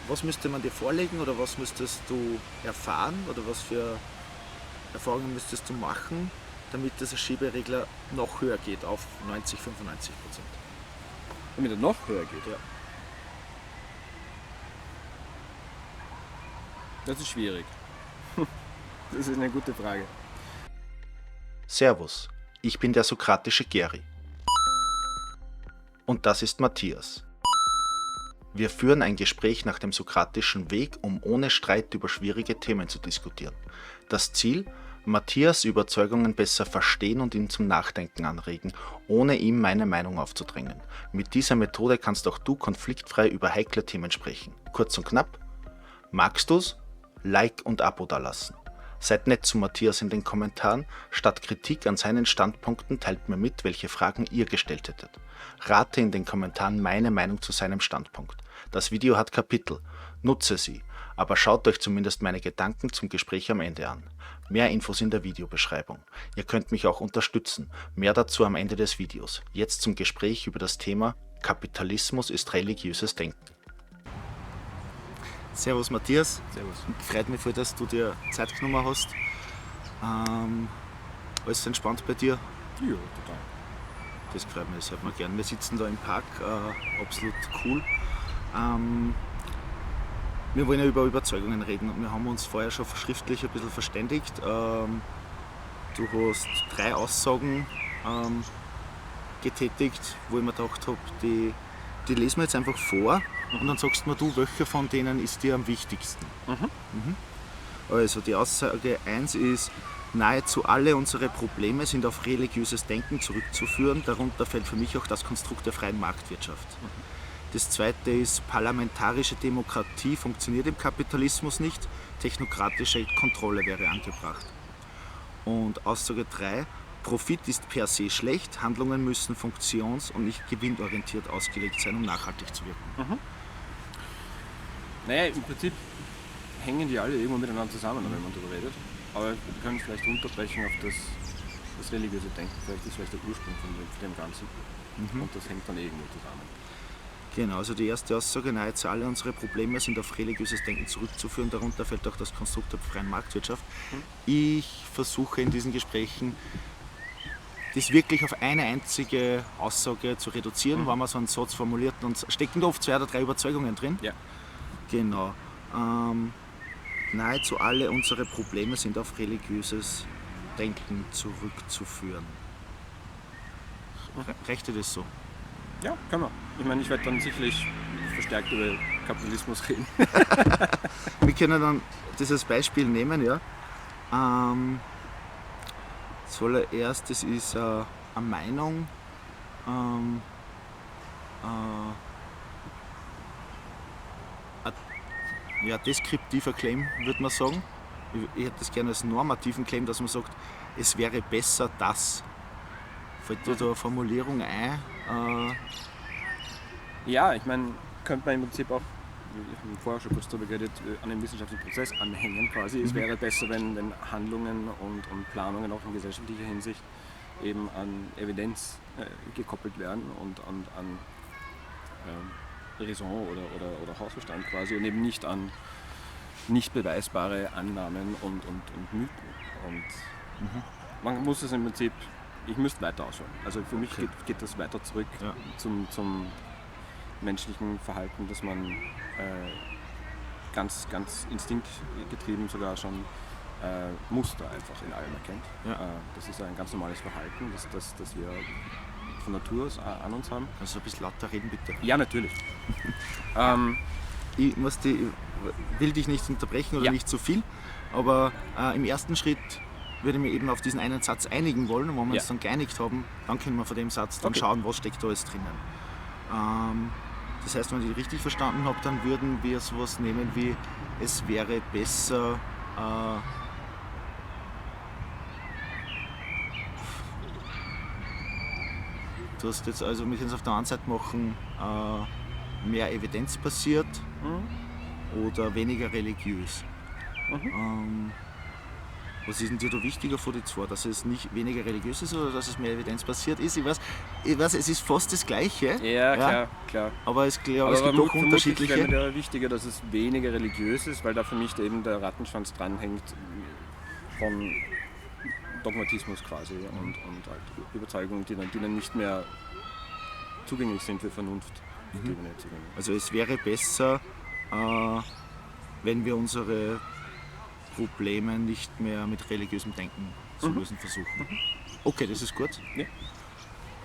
was müsste man dir vorlegen oder was müsstest du erfahren oder was für Erfahrungen müsstest du machen, damit dieser Schieberegler noch höher geht auf 90, 95%? Damit er noch höher geht? Ja. Das ist schwierig. Das ist eine gute Frage. Servus, ich bin der sokratische Geri. Und das ist Matthias. Wir führen ein Gespräch nach dem sokratischen Weg, um ohne Streit über schwierige Themen zu diskutieren. Das Ziel? Matthias' Überzeugungen besser verstehen und ihn zum Nachdenken anregen, ohne ihm meine Meinung aufzudrängen. Mit dieser Methode kannst auch du konfliktfrei über heikle Themen sprechen. Kurz und knapp. Magst du's? Like und Abo dalassen. Seid nett zu Matthias in den Kommentaren. Statt Kritik an seinen Standpunkten teilt mir mit, welche Fragen ihr gestellt hättet. Rate in den Kommentaren meine Meinung zu seinem Standpunkt. Das Video hat Kapitel. Nutze sie. Aber schaut euch zumindest meine Gedanken zum Gespräch am Ende an. Mehr Infos in der Videobeschreibung. Ihr könnt mich auch unterstützen. Mehr dazu am Ende des Videos. Jetzt zum Gespräch über das Thema Kapitalismus ist religiöses Denken. Servus Matthias. Servus. Freut mich voll, dass du dir Zeit genommen hast. Alles entspannt bei dir? Ja, total. Das freut mich, das hört man gern. Wir sitzen da im Park, absolut cool. Wir wollen ja über Überzeugungen reden und wir haben uns vorher schon schriftlich ein bisschen verständigt. Du hast 3 Aussagen getätigt, wo ich mir gedacht habe, die lesen wir jetzt einfach vor und dann sagst mir du, welche von denen ist dir am wichtigsten. Also die Aussage 1 ist, nahezu alle unsere Probleme sind auf religiöses Denken zurückzuführen, darunter fällt für mich auch das Konstrukt der freien Marktwirtschaft. Das zweite ist, parlamentarische Demokratie funktioniert im Kapitalismus nicht, technokratische Kontrolle wäre angebracht. Und Aussage 3, Profit ist per se schlecht, Handlungen müssen funktions- und nicht gewinnorientiert ausgelegt sein, um nachhaltig zu wirken. Naja, im Prinzip hängen die alle irgendwo miteinander zusammen, wenn man darüber redet. Aber wir können vielleicht unterbrechen auf das religiöse Denken. Vielleicht ist der Ursprung von dem Ganzen. Und das hängt dann irgendwo zusammen. Genau, also die erste Aussage, nahezu alle unsere Probleme sind auf religiöses Denken zurückzuführen, darunter fällt auch das Konstrukt der freien Marktwirtschaft. Ich versuche in diesen Gesprächen, das wirklich auf eine einzige Aussage zu reduzieren, wenn man so einen Satz formuliert, und stecken da oft 2 oder 3 Überzeugungen drin. Ja. Genau. Nahezu alle unsere Probleme sind auf religiöses Denken zurückzuführen. Reicht dir das so? Ja, kann man. Ich meine, ich werde dann sicherlich verstärkt über Kapitalismus reden. Wir können dann dieses Beispiel nehmen, ja. Zuallererst, das ist eine Meinung, ein deskriptiver Claim, würde man sagen. Ich hätte das gerne als normativen Claim, dass man sagt, es wäre besser, dass. Fällt dir da eine Formulierung ein? Ja, ich meine, könnte man im Prinzip auch, wir haben vorher schon kurz darüber geredet, an den wissenschaftlichen Prozess anhängen quasi. Es wäre besser, wenn Handlungen und Planungen auch in gesellschaftlicher Hinsicht eben an Evidenz gekoppelt werden und an Raison oder Hausverstand quasi und eben nicht an nicht beweisbare Annahmen und Mythen. Und man muss es im Prinzip, ich müsste weiter ausholen. Also für mich geht das weiter zurück zum menschlichen Verhalten, dass man ganz instinktgetrieben sogar schon Muster einfach in allem erkennt. Ja. Das ist ein ganz normales Verhalten, das wir von Natur aus an uns haben. Also ein bisschen lauter reden, bitte. Ja, natürlich. Ich will dich nicht unterbrechen oder nicht zu viel, aber im ersten Schritt würde ich mich eben auf diesen einen Satz einigen wollen, und wenn wir uns dann geeinigt haben, dann können wir von dem Satz dann schauen, was steckt da alles drinnen. Das heißt, wenn ich dich richtig verstanden habe, dann würden wir sowas nehmen wie, es wäre besser, du hast jetzt also, wir können es auf der einen Seite machen, mehr 嗯 oder weniger religiös. Was ist denn dir da wichtiger von den zwei? Dass es nicht weniger religiös ist oder dass es mehr evidenzbasiert ist? Ich weiß, es ist fast das Gleiche. Ja, klar. Aber es gibt doch Vermutlich unterschiedliche. wäre mir da wichtiger, dass es weniger religiös ist, weil da für mich eben der Rattenschwanz dranhängt von Dogmatismus quasi und halt Überzeugungen, die dann nicht mehr zugänglich sind für Vernunft. Also es wäre besser, wenn wir unsere Probleme nicht mehr mit religiösem Denken zu lösen versuchen. Okay, das ist gut. Ja.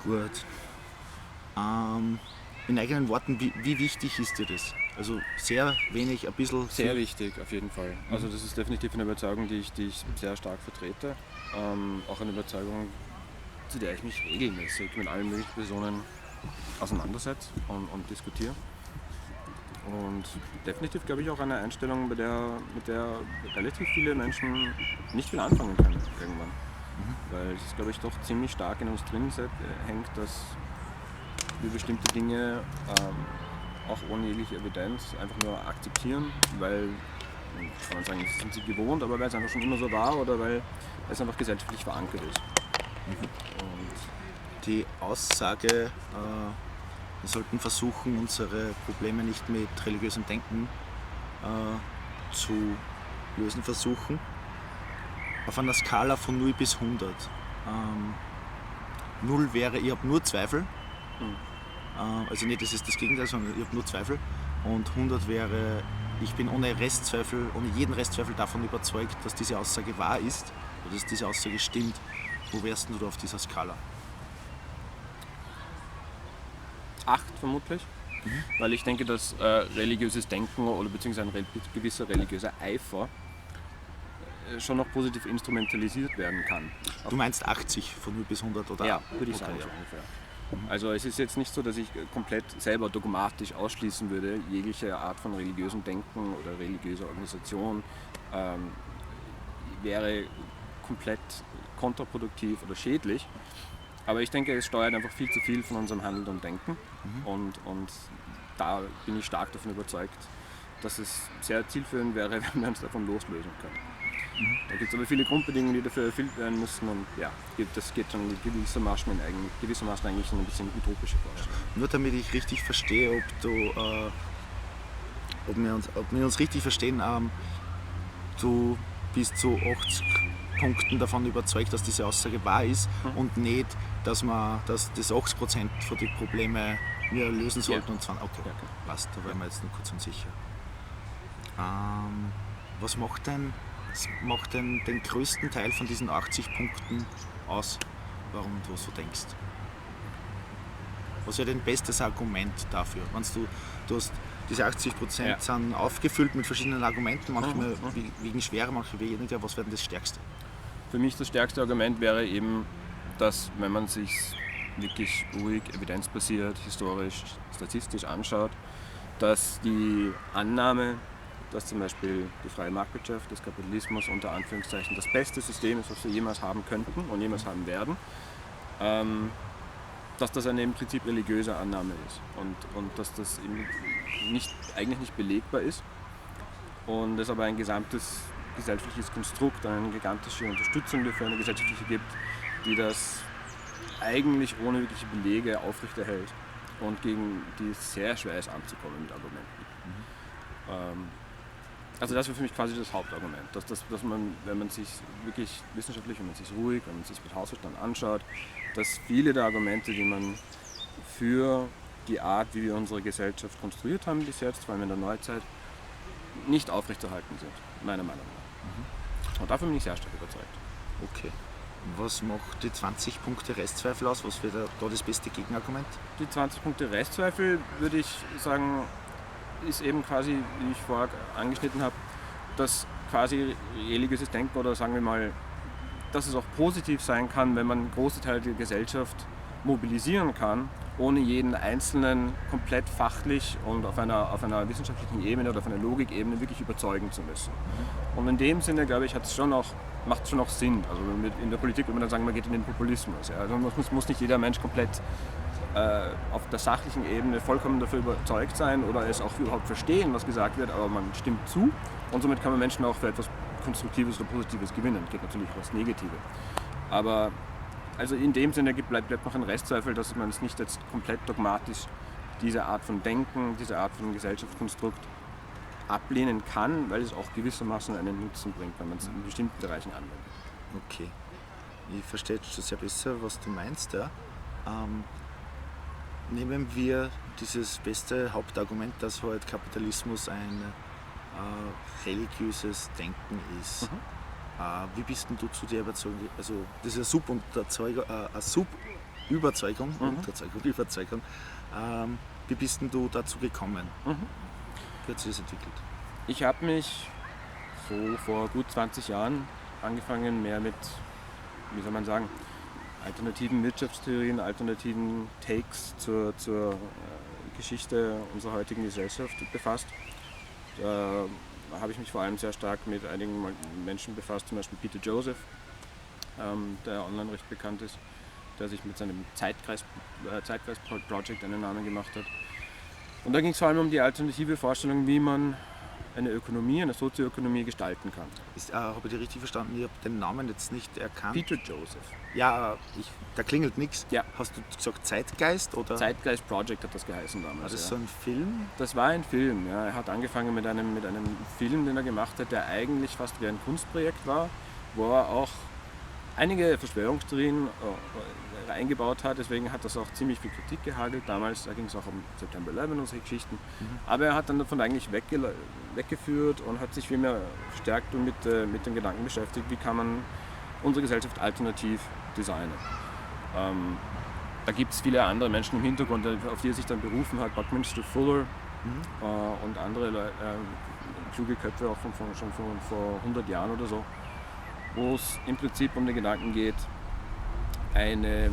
Gut. In eigenen Worten, wie wichtig ist dir das? Also sehr wenig, ein bisschen... Sehr wichtig, auf jeden Fall. Also das ist definitiv eine Überzeugung, die ich sehr stark vertrete. Auch eine Überzeugung, zu der ich mich regelmäßig mit allen möglichen Personen auseinandersetze und diskutiere. Und definitiv, glaube ich, auch eine Einstellung, mit der relativ viele Menschen nicht viel anfangen können irgendwann. Weil es, glaube ich, doch ziemlich stark in uns drin hängt, dass wir bestimmte Dinge auch ohne jegliche Evidenz einfach nur akzeptieren, weil, kann man sagen, das sind sie gewohnt, aber weil es einfach schon immer so war oder weil es einfach gesellschaftlich verankert ist. Und die Aussage, wir sollten versuchen, unsere Probleme nicht mit religiösem Denken zu lösen versuchen. Auf einer Skala von 0 bis 100. 0 wäre, ich habe nur Zweifel. Also nicht, das ist das Gegenteil, sondern ich habe nur Zweifel. Und 100 wäre, ich bin ohne jeden Restzweifel davon überzeugt, dass diese Aussage wahr ist oder dass diese Aussage stimmt. Wo wärst du da auf dieser Skala? 8 vermutlich, weil ich denke, dass religiöses Denken oder beziehungsweise ein gewisser religiöser Eifer schon noch positiv instrumentalisiert werden kann. Du meinst 80 von 0 bis 100 oder? Ja, würde ich sagen, so ungefähr. Also es ist jetzt nicht so, dass ich komplett selber dogmatisch ausschließen würde, jegliche Art von religiösem Denken oder religiöser Organisation wäre komplett kontraproduktiv oder schädlich. Aber ich denke, es steuert einfach viel zu viel von unserem Handeln und Denken. Und da bin ich stark davon überzeugt, dass es sehr zielführend wäre, wenn wir uns davon loslösen können. Da gibt es aber viele Grundbedingungen, die dafür erfüllt werden müssen. Und ja, das geht schon gewissermaßen eigentlich in ein bisschen utopische Vorstellung. Nur damit ich richtig verstehe, ob wir uns richtig verstehen, du bist zu 80 Punkten davon überzeugt, dass diese Aussage wahr ist und nicht, dass das 80% von den Problemen wir lösen sollten. Ja. Und zwar, okay, Ja. passt, da war ich mir jetzt noch kurz unsicher. Was macht denn den größten Teil von diesen 80 Punkten aus, warum du so denkst? Was wäre dein bestes Argument dafür? Meinst du hast diese 80% sind aufgefüllt mit verschiedenen Argumenten, manchmal wegen schwerer, manchmal weniger. Was wäre denn das Stärkste? Für mich das stärkste Argument wäre eben, dass wenn man sich wirklich ruhig, evidenzbasiert, historisch, statistisch anschaut, dass die Annahme, dass zum Beispiel die freie Marktwirtschaft, des Kapitalismus unter Anführungszeichen das beste System ist, was wir jemals haben könnten und jemals haben werden, dass das eine im Prinzip religiöse Annahme ist und dass das eben eigentlich nicht belegbar ist und es aber ein gesamtes gesellschaftliches Konstrukt, eine gigantische Unterstützung dafür eine gesellschaftliche gibt, die das eigentlich ohne wirkliche Belege aufrechterhält und gegen die es sehr schwer ist anzukommen mit Argumenten. Also das wäre für mich quasi das Hauptargument, dass man, wenn man sich wirklich wissenschaftlich, wenn man sich ruhig, wenn man sich mit Hausverstand anschaut, dass viele der Argumente, die man für die Art, wie wir unsere Gesellschaft konstruiert haben bis jetzt, vor allem in der Neuzeit, nicht aufrechterhalten sind, meiner Meinung nach. Und davon bin ich sehr stark überzeugt. Okay. Was macht die 20 Punkte Restzweifel aus? Was wäre da das beste Gegenargument? Die 20 Punkte Restzweifel, würde ich sagen, ist eben quasi, wie ich vorher angeschnitten habe, dass quasi religiöses Denken oder sagen wir mal, dass es auch positiv sein kann, wenn man große Teile der Gesellschaft mobilisieren kann, ohne jeden Einzelnen komplett fachlich und auf einer wissenschaftlichen Ebene oder auf einer Logikebene wirklich überzeugen zu müssen. Und in dem Sinne, glaube ich, macht es schon auch Sinn. Also in der Politik würde man dann sagen, man geht in den Populismus. Ja. Also muss nicht jeder Mensch komplett auf der sachlichen Ebene vollkommen dafür überzeugt sein oder es auch überhaupt verstehen, was gesagt wird, aber man stimmt zu und somit kann man Menschen auch für etwas Konstruktives oder Positives gewinnen. Geht natürlich auch das Negative. Aber also in dem Sinne bleibt noch ein Restzweifel, dass man es nicht jetzt komplett dogmatisch diese Art von Denken, diese Art von Gesellschaftskonstrukt ablehnen kann, weil es auch gewissermaßen einen Nutzen bringt, wenn man es in bestimmten Bereichen anwendet. Okay, ich verstehe jetzt schon sehr besser, was du meinst. Ja. Nehmen wir dieses beste Hauptargument, dass halt Kapitalismus ein religiöses Denken ist. Wie bist denn du zu der Überzeugung, also das ist eine Sub-Überzeugung, Überzeugung. Wie bist denn du dazu gekommen? Wie hat sich das entwickelt? Ich habe mich so vor gut 20 Jahren angefangen, mehr mit, wie soll man sagen, alternativen Wirtschaftstheorien, alternativen Takes zur Geschichte unserer heutigen Gesellschaft befasst. Da habe ich mich vor allem sehr stark mit einigen Menschen befasst, zum Beispiel Peter Joseph, der online recht bekannt ist, der sich mit seinem Zeitgeist-Project einen Namen gemacht hat. Und da ging es vor allem um die alternative Vorstellung, wie man eine Ökonomie, eine Sozioökonomie gestalten kann. Habe ich dich richtig verstanden? Ich habe den Namen jetzt nicht erkannt. Peter Joseph. Ja, da klingelt nichts. Ja. Hast du gesagt Zeitgeist? Oder? Zeitgeist Project hat das geheißen damals. War das ja. so ein Film? Das war ein Film. Ja. Er hat angefangen mit einem Film, den er gemacht hat, der eigentlich fast wie ein Kunstprojekt war, wo er auch einige Verschwörungstheorien eingebaut hat, deswegen hat das auch ziemlich viel Kritik gehagelt damals, da ging es auch um September 11 und solche Geschichten. Aber er hat dann davon eigentlich weggeführt und hat sich viel mehr verstärkt und mit dem Gedanken beschäftigt, wie kann man unsere Gesellschaft alternativ designen. Da gibt es viele andere Menschen im Hintergrund, auf die er sich dann berufen hat, Buckminster Fuller und andere kluge Köpfe auch schon vor 100 Jahren oder so, wo es im Prinzip um den Gedanken geht, eine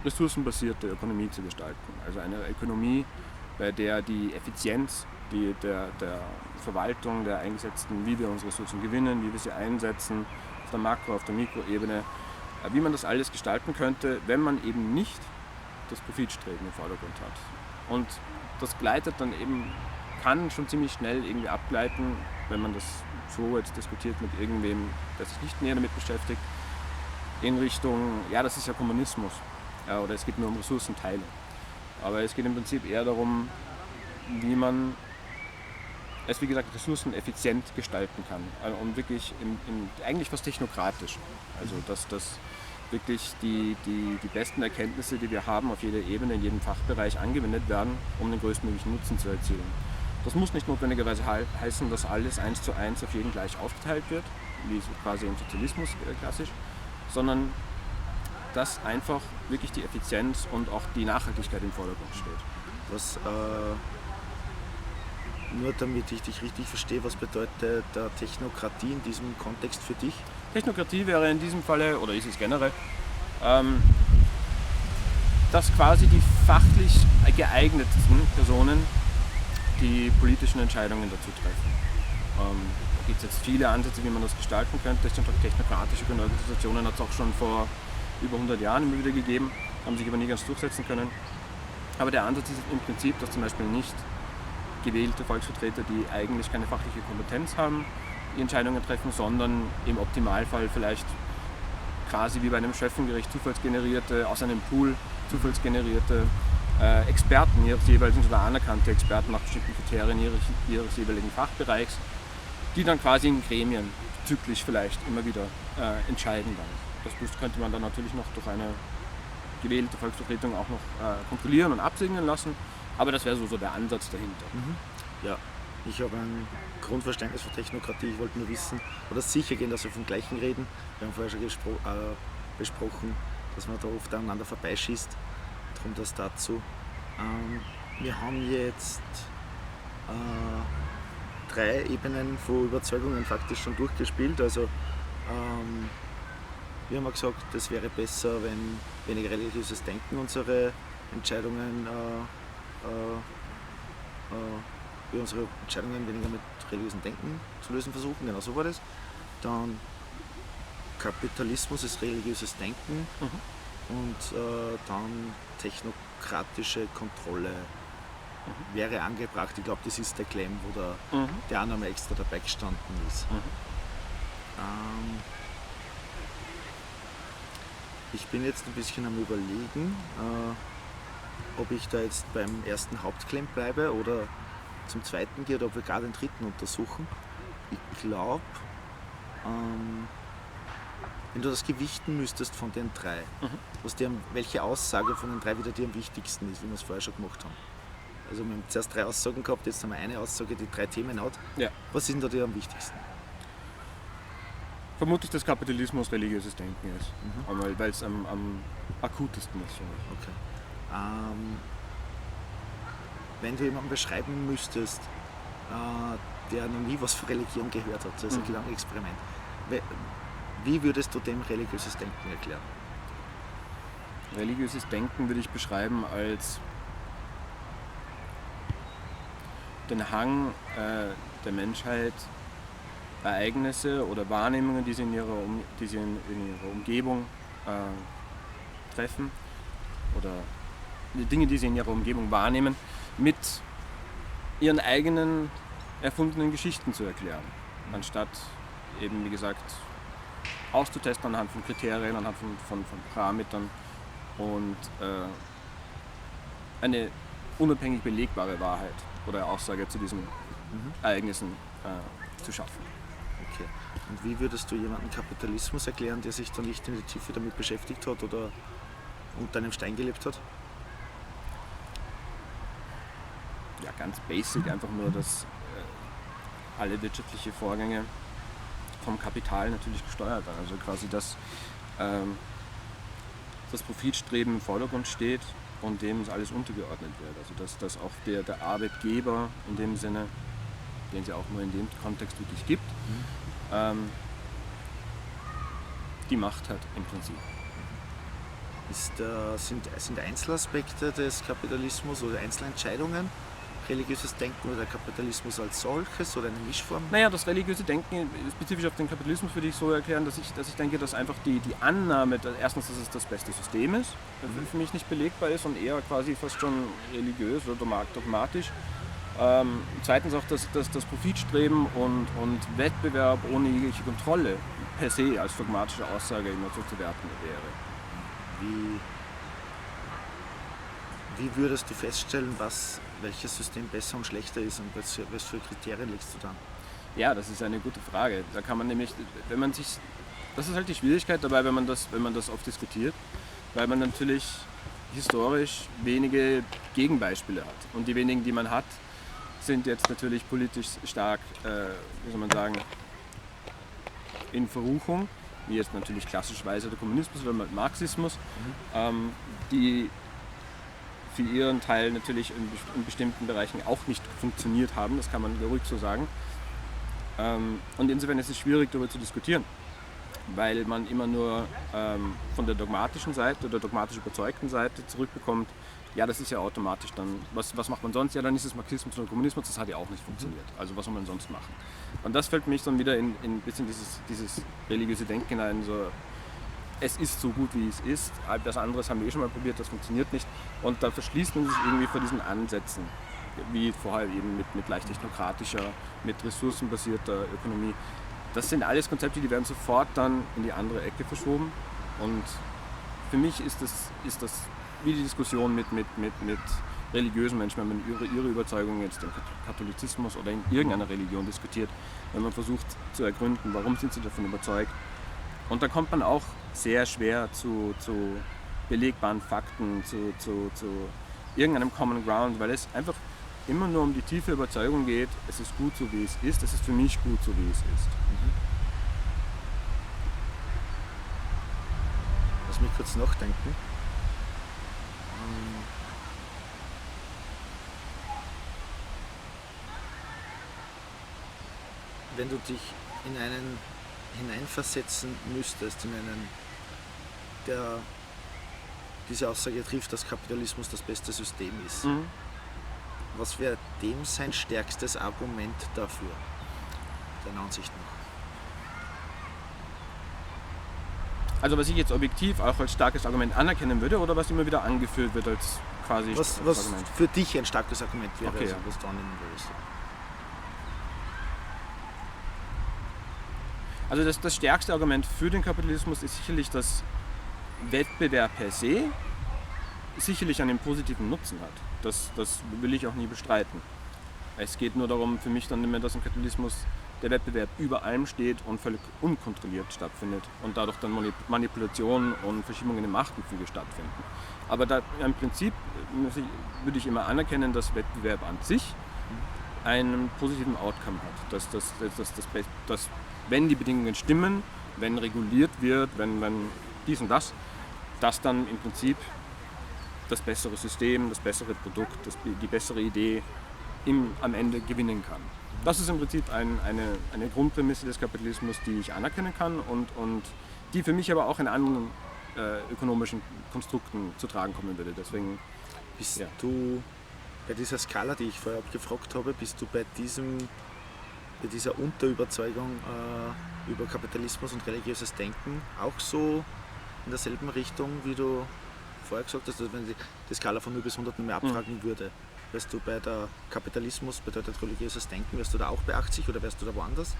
ressourcenbasierte Ökonomie zu gestalten. Also eine Ökonomie, bei der die Effizienz der Verwaltung der Eingesetzten, wie wir unsere Ressourcen gewinnen, wie wir sie einsetzen, auf der Makro-, auf der Mikroebene, wie man das alles gestalten könnte, wenn man eben nicht das Profitstreben im Vordergrund hat. Und das gleitet dann eben, kann schon ziemlich schnell irgendwie abgleiten, wenn man das so jetzt diskutiert mit irgendwem, der sich nicht näher damit beschäftigt, in Richtung, ja, das ist ja Kommunismus, ja, oder es geht nur um Ressourcenteilung. Aber es geht im Prinzip eher darum, wie man es, wie gesagt, ressourceneffizient gestalten kann. Und wirklich eigentlich fast technokratisch. Also dass wirklich die besten Erkenntnisse, die wir haben, auf jeder Ebene, in jedem Fachbereich angewendet werden, um den größtmöglichen Nutzen zu erzielen. Das muss nicht notwendigerweise heißen, dass alles 1:1 auf jeden gleich aufgeteilt wird, wie quasi im Sozialismus klassisch, sondern dass einfach wirklich die Effizienz und auch die Nachhaltigkeit im Vordergrund steht. Nur damit ich dich richtig verstehe, was bedeutet der Technokratie in diesem Kontext für dich? Technokratie wäre in diesem Falle, oder ist es generell, dass quasi die fachlich geeignetsten Personen die politischen Entscheidungen dazu treffen. Da gibt es jetzt viele Ansätze, wie man das gestalten könnte. Technokratische Organisationen hat es auch schon vor über 100 Jahren immer wieder gegeben, haben sich aber nie ganz durchsetzen können. Aber der Ansatz ist im Prinzip, dass zum Beispiel nicht gewählte Volksvertreter, die eigentlich keine fachliche Kompetenz haben, die Entscheidungen treffen, sondern im Optimalfall vielleicht quasi wie bei einem Schöffengericht aus einem Pool zufallsgenerierte Experten ihres jeweiligen oder anerkannte Experten nach bestimmten Kriterien ihres jeweiligen Fachbereichs, die dann quasi in Gremien zyklisch vielleicht immer wieder entscheiden dann. Das könnte man dann natürlich noch durch eine gewählte Volksvertretung auch noch kontrollieren und absegnen lassen, aber das wäre so der Ansatz dahinter. Ja, ich habe ein Grundverständnis von Technokratie. Ich wollte nur wissen, oder sicher gehen, dass wir vom Gleichen reden. Wir haben vorher schon besprochen, dass man da oft aneinander vorbeischießt. Darum das dazu. Wir haben jetzt 3 Ebenen von Überzeugungen faktisch schon durchgespielt. Also wir haben gesagt, es wäre besser, wenn weniger religiöses Denken unsere Entscheidungen weniger mit religiösem Denken zu lösen versuchen. Genau so war das. Dann Kapitalismus ist religiöses Denken. Und dann technokratische Kontrolle wäre angebracht. Ich glaube, das ist der Claim, wo der Annahme extra dabei gestanden ist. Ich bin jetzt ein bisschen am Überlegen, ob ich da jetzt beim ersten Hauptclaim bleibe oder zum zweiten gehe oder ob wir gar den dritten untersuchen. Ich glaube, wenn du das gewichten müsstest von den drei, welche Aussage von den drei wieder dir am wichtigsten ist, wie wir es vorher schon gemacht haben. Also wir haben zuerst 3 Aussagen gehabt, jetzt haben wir eine Aussage, die 3 Themen hat. Ja. Was ist denn da dir am wichtigsten? Vermutlich, dass Kapitalismus religiöses Denken ist, weil es am akutesten ist. Okay. Wenn du jemanden beschreiben müsstest, der noch nie was von Religion gehört hat, so ist ein Gedankenexperiment, wie würdest du dem religiöses Denken erklären? Religiöses Denken würde ich beschreiben als den Hang der Menschheit, Ereignisse oder Wahrnehmungen, die sie in ihrer Umgebung treffen oder die Dinge, die sie in ihrer Umgebung wahrnehmen, mit ihren eigenen erfundenen Geschichten zu erklären, anstatt eben, wie gesagt, auszutesten anhand von Kriterien, anhand von Parametern und eine unabhängig belegbare Wahrheit oder Aussage zu diesen Ereignissen zu schaffen. Okay. Und wie würdest du jemanden Kapitalismus erklären, der sich dann nicht in die Tiefe damit beschäftigt hat oder unter einem Stein gelebt hat? Ja, ganz basic, einfach nur, dass alle wirtschaftliche Vorgänge vom Kapital natürlich gesteuert werden. Also quasi, dass das Profitstreben im Vordergrund steht und dem alles untergeordnet wird. Also dass auch der Arbeitgeber in dem Sinne, den es ja auch nur in dem Kontext wirklich gibt, die Macht hat im Prinzip. Sind Einzelaspekte des Kapitalismus oder Einzelentscheidungen religiöses Denken oder Kapitalismus als solches oder eine Mischform? Naja, das religiöse Denken, spezifisch auf den Kapitalismus, würde ich so erklären, dass ich denke, dass einfach die Annahme, erstens, dass es das beste System ist, für mich nicht belegbar ist und eher quasi fast schon religiös oder dogmatisch. Zweitens auch, dass das Profitstreben und Wettbewerb ohne jegliche Kontrolle per se als dogmatische Aussage immer so zu werten wäre. Wie würdest du feststellen, welches System besser und schlechter ist und was für Kriterien legst du dann? Ja, das ist eine gute Frage. Da kann man nämlich, das ist halt die Schwierigkeit dabei, wenn man das oft diskutiert, weil man natürlich historisch wenige Gegenbeispiele hat. Und die wenigen, die man hat, sind jetzt natürlich politisch stark, wie soll man sagen, in Verruchung, wie jetzt natürlich klassischerweise der Kommunismus oder der Marxismus, die für ihren Teil natürlich in bestimmten Bereichen auch nicht funktioniert haben, das kann man ruhig so sagen. Und insofern ist es schwierig, darüber zu diskutieren, weil man immer nur von der dogmatischen Seite oder dogmatisch überzeugten Seite zurückbekommt, ja, das ist ja automatisch dann, was macht man sonst? Ja, dann ist es Marxismus oder Kommunismus, das hat ja auch nicht funktioniert. Also was soll man sonst machen? Und das fällt mich dann wieder in ein bisschen dieses religiöse Denken hinein, so, es ist so gut, wie es ist, das andere haben wir schon mal probiert, das funktioniert nicht. Und da verschließt man sich irgendwie vor diesen Ansätzen, wie vorher eben mit leicht technokratischer, mit ressourcenbasierter Ökonomie. Das sind alles Konzepte, die werden sofort dann in die andere Ecke verschoben. Und für mich ist das wie die Diskussion mit religiösen Menschen, wenn man ihre Überzeugung jetzt im Katholizismus oder in irgendeiner Religion diskutiert, wenn man versucht zu ergründen, warum sind sie davon überzeugt. Und da kommt man auch sehr schwer zu belegbaren Fakten, zu irgendeinem Common Ground, weil es einfach immer nur um die tiefe Überzeugung geht, es ist gut so wie es ist, es ist für mich gut so wie es ist. Lass mich kurz nachdenken. Wenn du dich in einen hineinversetzen müsstest, in einen, der diese Aussage trifft, dass Kapitalismus das beste System ist, was wäre dem sein stärkstes Argument dafür, deiner Ansicht nach? Also was ich jetzt objektiv auch als starkes Argument anerkennen würde oder was immer wieder angeführt wird als quasi was Argument? Für dich ein starkes Argument wäre, Okay, also, ja. was du annehmen würdest. Also das stärkste Argument für den Kapitalismus ist sicherlich, dass Wettbewerb per se sicherlich einen positiven Nutzen hat. Das will ich auch nie bestreiten. Es geht nur darum, für mich dann immer, dass im Kapitalismus der Wettbewerb über allem steht und völlig unkontrolliert stattfindet und dadurch dann Manipulationen und Verschiebungen im Machtgefüge stattfinden. Aber da, im Prinzip würde ich immer anerkennen, dass Wettbewerb an sich einen positiven Outcome hat. Dass wenn die Bedingungen stimmen, wenn reguliert wird, wenn dies und das, dass dann im Prinzip das bessere System, das bessere Produkt, die bessere Idee am Ende gewinnen kann. Das ist im Prinzip eine Grundprämisse des Kapitalismus, die ich anerkennen kann und die für mich aber auch in anderen ökonomischen Konstrukten zu tragen kommen würde. Deswegen bist du bei dieser Skala, die ich vorher abgefragt habe, bist du bei dieser Unterüberzeugung über Kapitalismus und religiöses Denken auch so in derselben Richtung, wie du vorher gesagt hast, also wenn ich die Skala von 0 bis 100 mehr abfragen würde? Wärst du bei der Kapitalismus bedeutet religiöses Denken, wärst du da auch bei 80 oder wärst du da woanders?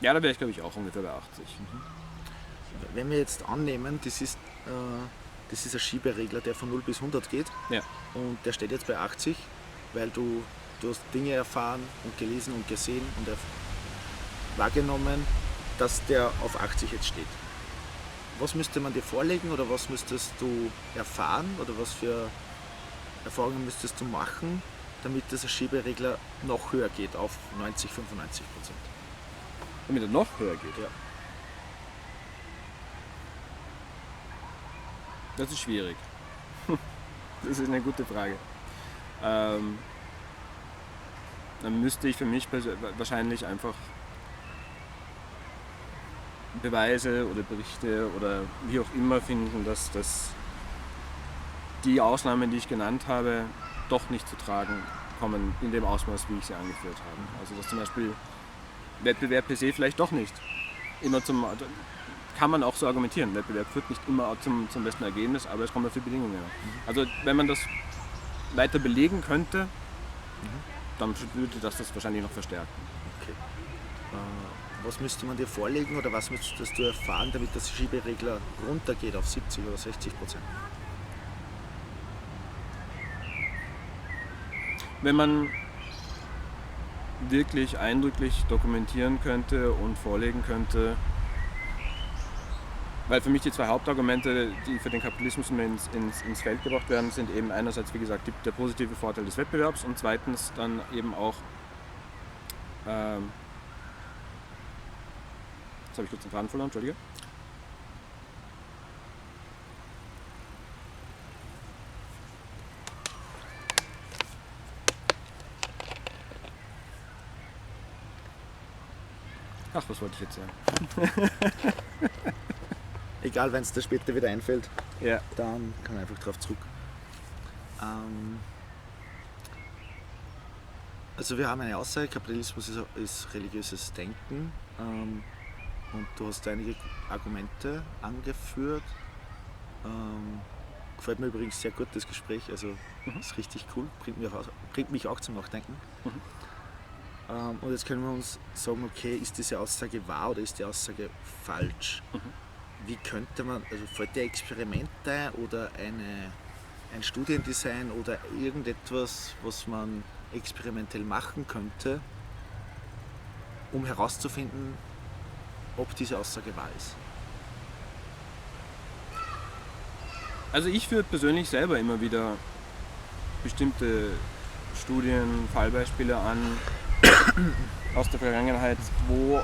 Ja, da wäre ich glaube ich auch ungefähr bei 80. Wenn wir jetzt annehmen, das ist ein Schieberegler, der von 0 bis 100 geht und der steht jetzt bei 80, weil du hast Dinge erfahren und gelesen und gesehen und wahrgenommen, dass der auf 80 jetzt steht. Was müsste man dir vorlegen oder was müsstest du erfahren oder was für Erfahrungen müsstest du machen, damit dieser Schieberegler noch höher geht auf 90-95%? Damit er noch höher geht? Ja. Das ist schwierig. Das ist eine gute Frage. Dann müsste ich für mich wahrscheinlich einfach Beweise oder Berichte oder wie auch immer finden, dass die Ausnahmen, die ich genannt habe, doch nicht zu tragen kommen in dem Ausmaß, wie ich sie angeführt habe. Also dass zum Beispiel Wettbewerb per se vielleicht doch nicht immer kann man auch so argumentieren, Wettbewerb führt nicht immer zum besten Ergebnis, aber es kommt auf die Bedingungen an. Also wenn man das weiter belegen könnte, dann würde das wahrscheinlich noch verstärken. Okay. Was müsste man dir vorlegen oder was müsstest du erfahren, damit der Schieberegler runtergeht auf 70 oder 60%? Wenn man wirklich eindrücklich dokumentieren könnte und vorlegen könnte, weil für mich die zwei Hauptargumente, die für den Kapitalismus immer ins Feld gebracht werden, sind eben einerseits, wie gesagt, der positive Vorteil des Wettbewerbs und zweitens dann eben auch jetzt habe ich kurz den Faden verloren, Entschuldige. Ach, was wollte ich jetzt sagen? Egal, wenn es dir später wieder einfällt, Ja. dann kann man einfach darauf zurück. Also wir haben eine Aussage, Kapitalismus ist religiöses Denken. Und du hast einige Argumente angeführt. Gefällt mir übrigens sehr gut, das Gespräch. Also ist richtig cool, bringt mich auch zum Nachdenken. Und jetzt können wir uns sagen, okay, ist diese Aussage wahr oder ist die Aussage falsch? Wie könnte man, also fällt dir Experiment ein oder ein Studiendesign oder irgendetwas, was man experimentell machen könnte, um herauszufinden, ob diese Aussage wahr ist? Also ich führe persönlich selber immer wieder bestimmte Studien, Fallbeispiele an aus der Vergangenheit, wo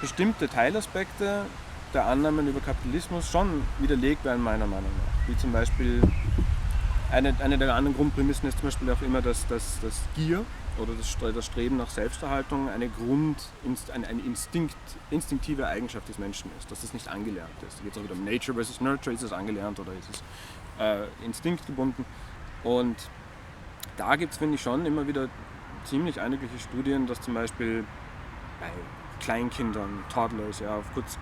bestimmte Teilaspekte der Annahmen über Kapitalismus schon widerlegt werden, meiner Meinung nach. Wie zum Beispiel, eine der anderen Grundprämissen ist zum Beispiel auch immer, dass Gier oder das Streben nach Selbsterhaltung eine instinktive Eigenschaft des Menschen ist, dass das nicht angelernt ist. Da geht es auch wieder um Nature versus Nurture, ist es angelernt oder ist es instinktgebunden. Und da gibt es, finde ich, schon immer wieder ziemlich eindrückliche Studien, dass zum Beispiel bei Kleinkindern, Toddlers, ja, kurz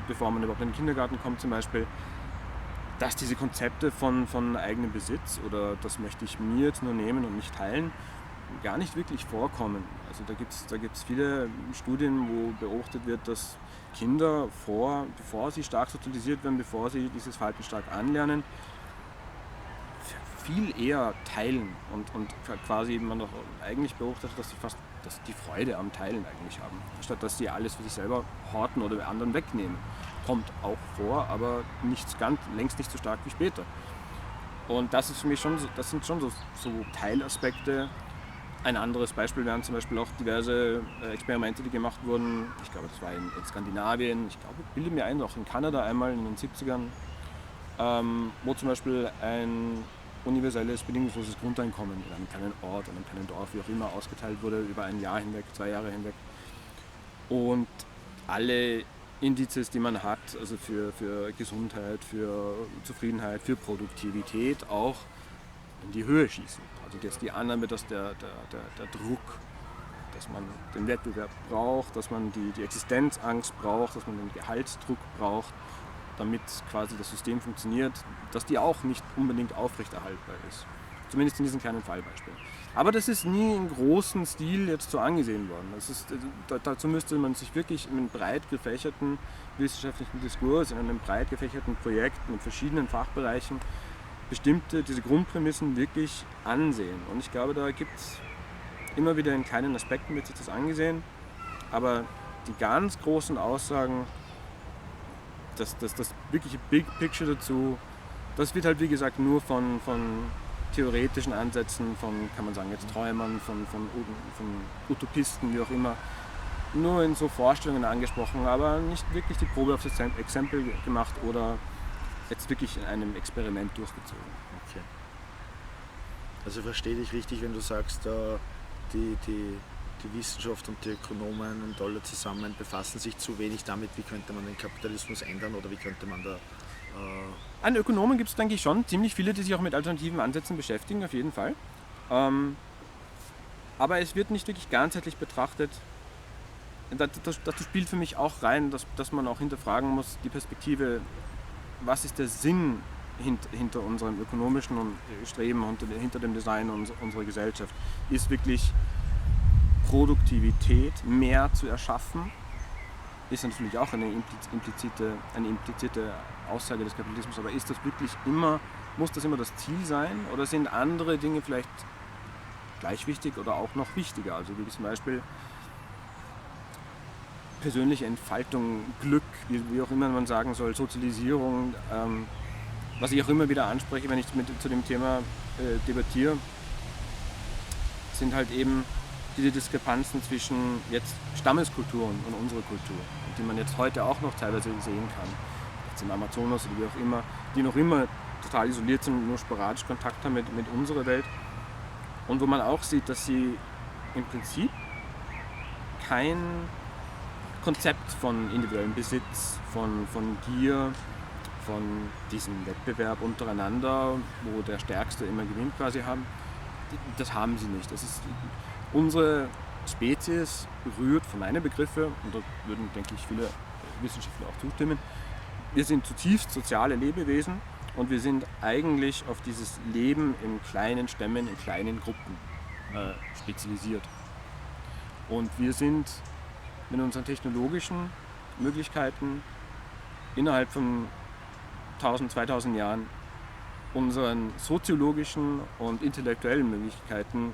bevor man überhaupt in den Kindergarten kommt zum Beispiel, dass diese Konzepte von eigenem Besitz oder das möchte ich mir jetzt nur nehmen und nicht teilen, gar nicht wirklich vorkommen. Also da gibt's viele Studien, wo beobachtet wird, dass Kinder, bevor sie stark sozialisiert werden, bevor sie dieses Verhalten stark anlernen, viel eher teilen und quasi man doch eigentlich beobachtet, dass die Freude am Teilen eigentlich haben, statt dass sie alles für sich selber horten oder anderen wegnehmen. Kommt auch vor, aber längst nicht so stark wie später. Und das ist für mich das sind schon so Teilaspekte. Ein anderes Beispiel wären zum Beispiel auch diverse Experimente, die gemacht wurden. Ich glaube, das war in Skandinavien, ich glaube, bilde mir ein, auch in Kanada einmal in den 70ern, wo zum Beispiel ein universelles, bedingungsloses Grundeinkommen in einem kleinen Ort, in einem kleinen Dorf, wie auch immer, ausgeteilt wurde über ein Jahr hinweg, 2 Jahre hinweg. Und alle Indizes, die man hat, also für Gesundheit, für Zufriedenheit, für Produktivität auch in die Höhe schießen. Also jetzt die Annahme, dass der Druck, dass man den Wettbewerb braucht, dass man die Existenzangst braucht, dass man den Gehaltsdruck braucht, damit quasi das System funktioniert, dass die auch nicht unbedingt aufrechterhaltbar ist. Zumindest in diesem kleinen Fallbeispiel. Aber das ist nie im großen Stil jetzt so angesehen worden. Dazu müsste man sich wirklich in einem breit gefächerten wissenschaftlichen Diskurs, in einem breit gefächerten Projekt mit verschiedenen Fachbereichen diese Grundprämissen wirklich ansehen. Und ich glaube, da gibt es immer wieder in kleinen Aspekten wird sich das angesehen, aber die ganz großen Aussagen, das wirkliche Big Picture dazu, das wird halt wie gesagt nur von theoretischen Ansätzen, kann man sagen, jetzt Träumern, von Utopisten, wie auch immer, nur in so Vorstellungen angesprochen, aber nicht wirklich die Probe auf das Exempel gemacht oder jetzt wirklich in einem Experiment durchgezogen. Okay. Also verstehe dich richtig, wenn du sagst, die Wissenschaft und die Ökonomen und alle zusammen befassen sich zu wenig damit, wie könnte man den Kapitalismus ändern oder wie könnte man da... An Ökonomen gibt es, denke ich, schon ziemlich viele, die sich auch mit alternativen Ansätzen beschäftigen, auf jeden Fall. Aber es wird nicht wirklich ganzheitlich betrachtet. Dazu spielt für mich auch rein, dass man auch hinterfragen muss, die Perspektive, was ist der Sinn hinter unserem ökonomischen Streben und hinter dem Design unserer Gesellschaft? Ist wirklich Produktivität mehr zu erschaffen? Ist natürlich auch eine implizite Aussage des Kapitalismus, aber ist das wirklich muss das immer das Ziel sein oder sind andere Dinge vielleicht gleich wichtig oder auch noch wichtiger? Also wie zum Beispiel persönliche Entfaltung, Glück, wie auch immer man sagen soll, Sozialisierung, was ich auch immer wieder anspreche, wenn ich zu dem Thema debattiere, sind halt eben diese Diskrepanzen zwischen jetzt Stammeskulturen und unserer Kultur, die man jetzt heute auch noch teilweise sehen kann, jetzt im Amazonas oder wie auch immer, die noch immer total isoliert sind und nur sporadisch Kontakt haben mit unserer Welt und wo man auch sieht, dass sie im Prinzip kein Konzept von individuellem Besitz, von Gier, von diesem Wettbewerb untereinander, wo der Stärkste immer gewinnt quasi haben, das haben sie nicht. Unsere Spezies rührt von meinen Begriffen, und da würden, denke ich, viele Wissenschaftler auch zustimmen, wir sind zutiefst soziale Lebewesen und wir sind eigentlich auf dieses Leben in kleinen Stämmen, in kleinen Gruppen spezialisiert. Und wir sind mit unseren technologischen Möglichkeiten innerhalb von 1000, 2000 Jahren unseren soziologischen und intellektuellen Möglichkeiten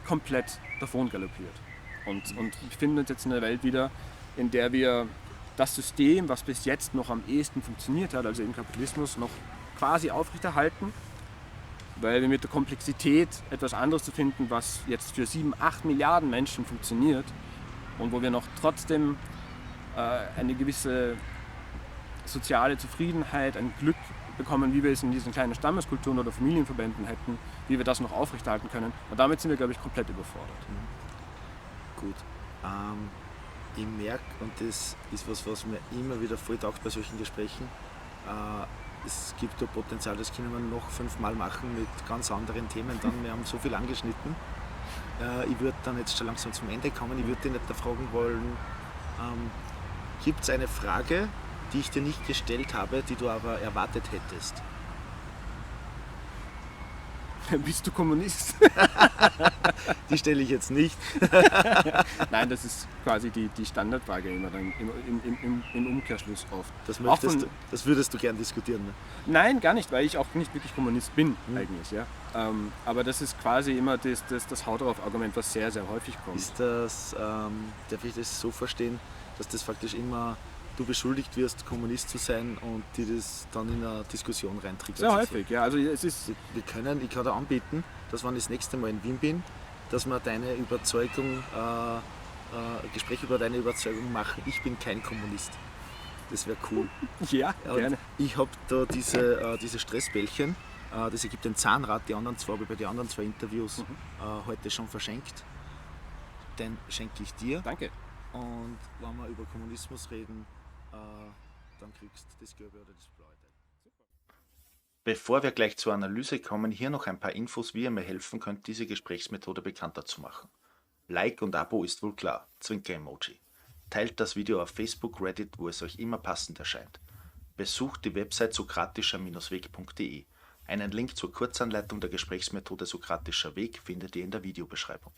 komplett davon galoppiert. Und wir befinden uns jetzt in einer Welt wieder, in der wir das System, was bis jetzt noch am ehesten funktioniert hat, also den Kapitalismus, noch quasi aufrechterhalten, weil wir mit der Komplexität etwas anderes zu finden, was jetzt für 7, 8 Milliarden Menschen funktioniert und wo wir noch trotzdem eine gewisse soziale Zufriedenheit, ein Glück bekommen, wie wir es in diesen kleinen Stammeskulturen oder Familienverbänden hätten, wie wir das noch aufrechterhalten können. Und damit sind wir, glaube ich, komplett überfordert. Gut. Ich merke, und das ist was mir immer wieder voll taugt bei solchen Gesprächen, es gibt da Potenzial, das können wir noch 5-mal machen mit ganz anderen Themen dann. Wir haben so viel angeschnitten. Ich würde dann jetzt schon langsam zum Ende kommen. Ich würde dich nicht fragen wollen, gibt es eine Frage, die ich dir nicht gestellt habe, die du aber erwartet hättest? Bist du Kommunist? Die stelle ich jetzt nicht. Nein, das ist quasi die Standardfrage immer dann im Umkehrschluss oft. Das würdest du gern diskutieren. Ne? Nein, gar nicht, weil ich auch nicht wirklich Kommunist bin eigentlich. Ja. Aber das ist quasi immer das Hau drauf Argument, was sehr, sehr häufig kommt. Ist das, darf ich das so verstehen, dass das faktisch immer du beschuldigt wirst, Kommunist zu sein und dir das dann in eine Diskussion reintriggert? Sehr häufig, ja. Also es ist ich kann dir anbieten, dass wenn ich das nächste Mal in Wien bin, dass wir deine Überzeugung, ein Gespräch über deine Überzeugung machen. Ich bin kein Kommunist. Das wäre cool. ja, gerne. Ich habe da diese Stressbällchen, das ergibt ein Zahnrad, die anderen zwei habe ich bei den anderen 2 Interviews heute schon verschenkt. Den schenke ich dir. Danke. Und wenn wir über Kommunismus reden, dann kriegst du das Gelbe oder das Blaue. Bevor wir gleich zur Analyse kommen, hier noch ein paar Infos, wie ihr mir helfen könnt, diese Gesprächsmethode bekannter zu machen. Like und Abo ist wohl klar, Zwinker-Emoji. Teilt das Video auf Facebook, Reddit, wo es euch immer passend erscheint. Besucht die Website sokratischer-weg.de. Einen Link zur Kurzanleitung der Gesprächsmethode Sokratischer Weg findet ihr in der Videobeschreibung.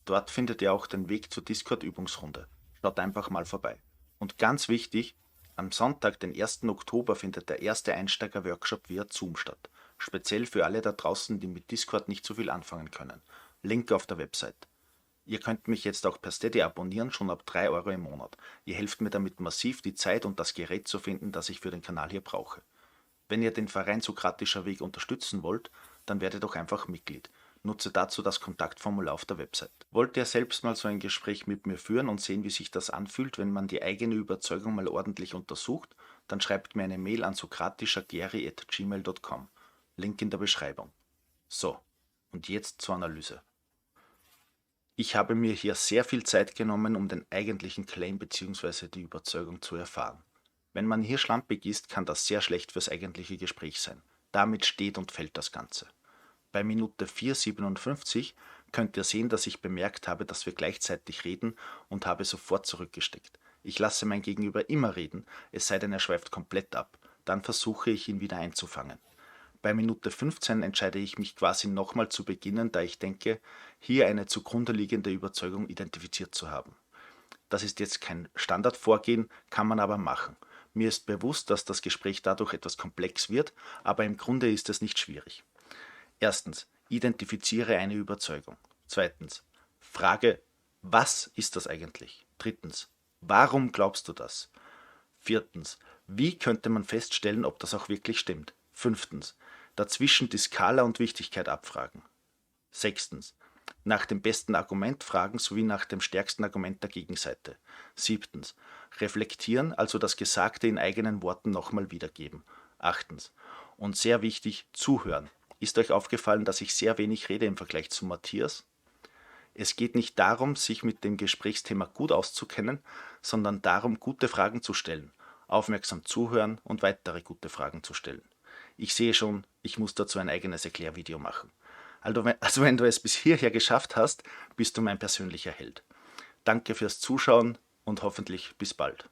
Dort findet ihr auch den Weg zur Discord-Übungsrunde. Schaut einfach mal vorbei. Und ganz wichtig, am Sonntag, den 1. Oktober, findet der erste Einsteiger-Workshop via Zoom statt. Speziell für alle da draußen, die mit Discord nicht so viel anfangen können. Link auf der Website. Ihr könnt mich jetzt auch per Steady abonnieren, schon ab 3 € im Monat. Ihr helft mir damit massiv, die Zeit und das Gerät zu finden, das ich für den Kanal hier brauche. Wenn ihr den Verein Sokratischer Weg unterstützen wollt, dann werdet doch einfach Mitglied. Nutze dazu das Kontaktformular auf der Website. Wollt ihr selbst mal so ein Gespräch mit mir führen und sehen, wie sich das anfühlt, wenn man die eigene Überzeugung mal ordentlich untersucht, dann schreibt mir eine Mail an sokratischergeri@gmail.com. Link in der Beschreibung. So, und jetzt zur Analyse. Ich habe mir hier sehr viel Zeit genommen, um den eigentlichen Claim bzw. die Überzeugung zu erfahren. Wenn man hier schlampig ist, kann das sehr schlecht fürs eigentliche Gespräch sein. Damit steht und fällt das Ganze. Bei Minute 4,57 könnt ihr sehen, dass ich bemerkt habe, dass wir gleichzeitig reden und habe sofort zurückgesteckt. Ich lasse mein Gegenüber immer reden, es sei denn, er schweift komplett ab. Dann versuche ich ihn wieder einzufangen. Bei Minute 15 entscheide ich mich quasi nochmal zu beginnen, da ich denke, hier eine zugrunde liegende Überzeugung identifiziert zu haben. Das ist jetzt kein Standardvorgehen, kann man aber machen. Mir ist bewusst, dass das Gespräch dadurch etwas komplex wird, aber im Grunde ist es nicht schwierig. Erstens, identifiziere eine Überzeugung. Zweitens, frage, was ist das eigentlich? Drittens, warum glaubst du das? Viertens, wie könnte man feststellen, ob das auch wirklich stimmt? Fünftens, dazwischen die Skala und Wichtigkeit abfragen. Sechstens, nach dem besten Argument fragen sowie nach dem stärksten Argument der Gegenseite. Siebtens, reflektieren, also das Gesagte in eigenen Worten nochmal wiedergeben. Achtens, und sehr wichtig, zuhören. Ist euch aufgefallen, dass ich sehr wenig rede im Vergleich zu Matthias? Es geht nicht darum, sich mit dem Gesprächsthema gut auszukennen, sondern darum, gute Fragen zu stellen, aufmerksam zuhören und weitere gute Fragen zu stellen. Ich sehe schon, ich muss dazu ein eigenes Erklärvideo machen. Also wenn du es bis hierher geschafft hast, bist du mein persönlicher Held. Danke fürs Zuschauen und hoffentlich bis bald.